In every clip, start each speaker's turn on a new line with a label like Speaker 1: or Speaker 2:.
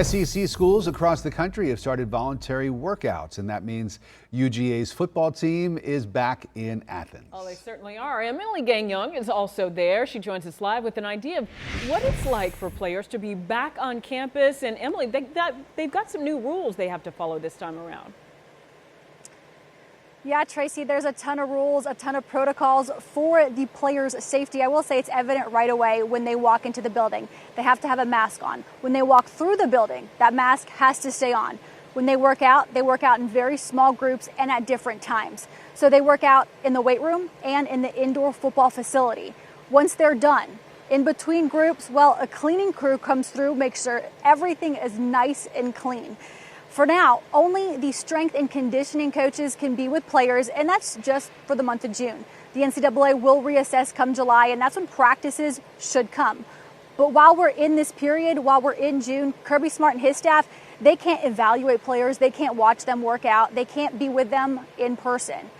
Speaker 1: SEC schools across the country have started voluntary workouts, and that means UGA's football team is back in Athens.
Speaker 2: Oh, they certainly are. Emily Gagnon is also there. She joins us live with an idea of what it's like for players to be back on campus. And Emily, they've got some new rules they have to follow this time around.
Speaker 3: Yeah, Tracy, there's a ton of rules, a ton of protocols for the players' safety. I will say it's evident right away when they walk into the building. They have to have a mask on. When they walk through the building, that mask has to stay on. When they work out in very small groups and at different times. So they work out in the weight room and in the indoor football facility. Once they're done, in between groups, well, a cleaning crew comes through, makes sure everything is nice and clean. For now, only the strength and conditioning coaches can be with players, and that's just for the month of June. The NCAA will reassess come July, and that's when practices should come. But while we're in this period, while we're in June, Kirby Smart and his staff, they can't evaluate players, they can't watch them work out, they can't be with them in person.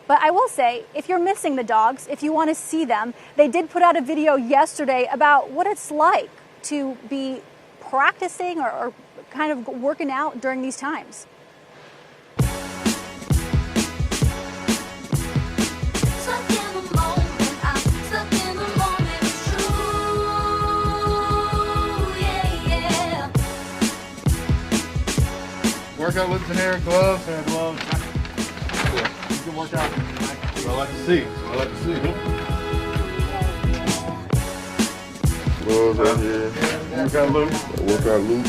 Speaker 3: But I will say, if you're missing the dogs, if you want to see them, they did put out a video yesterday about what it's like to be practicing or kind of working out during these times.
Speaker 4: Workout looks in there, gloves. You can work out. That's what I like to see.
Speaker 5: Gloves out here.
Speaker 4: Workout loop.
Speaker 5: Workout loop.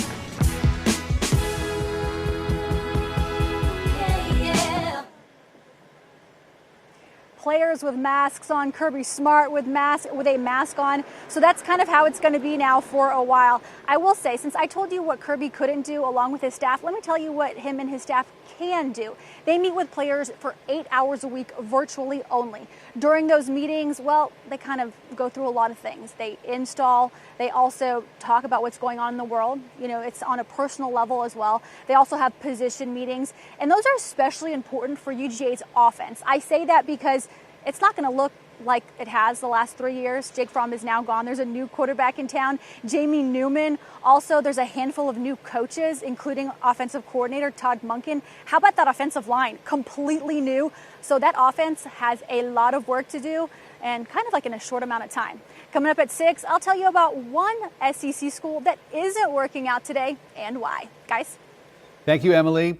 Speaker 3: Players with masks on, Kirby Smart with a mask on. So that's kind of how it's going to be now for a while. I will say, since I told you what Kirby couldn't do along with his staff, let me tell you what him and his staff can do. They meet with players for 8 hours a week, virtually only. During those meetings, well, they kind of go through a lot of things. They install, they also talk about what's going on in the world. You know, it's on a personal level as well. They also have position meetings, and those are especially important for UGA's offense. I say that because it's not going to look like it has the last 3 years. Jake Fromm is now gone. There's a new quarterback in town, Jamie Newman. Also, there's a handful of new coaches, including offensive coordinator Todd Monken. How about that offensive line? Completely new. So that offense has a lot of work to do, and kind of like in a short amount of time. Coming up at 6, I'll tell you about one SEC school that isn't working out today and why. Guys?
Speaker 1: Thank you, Emily.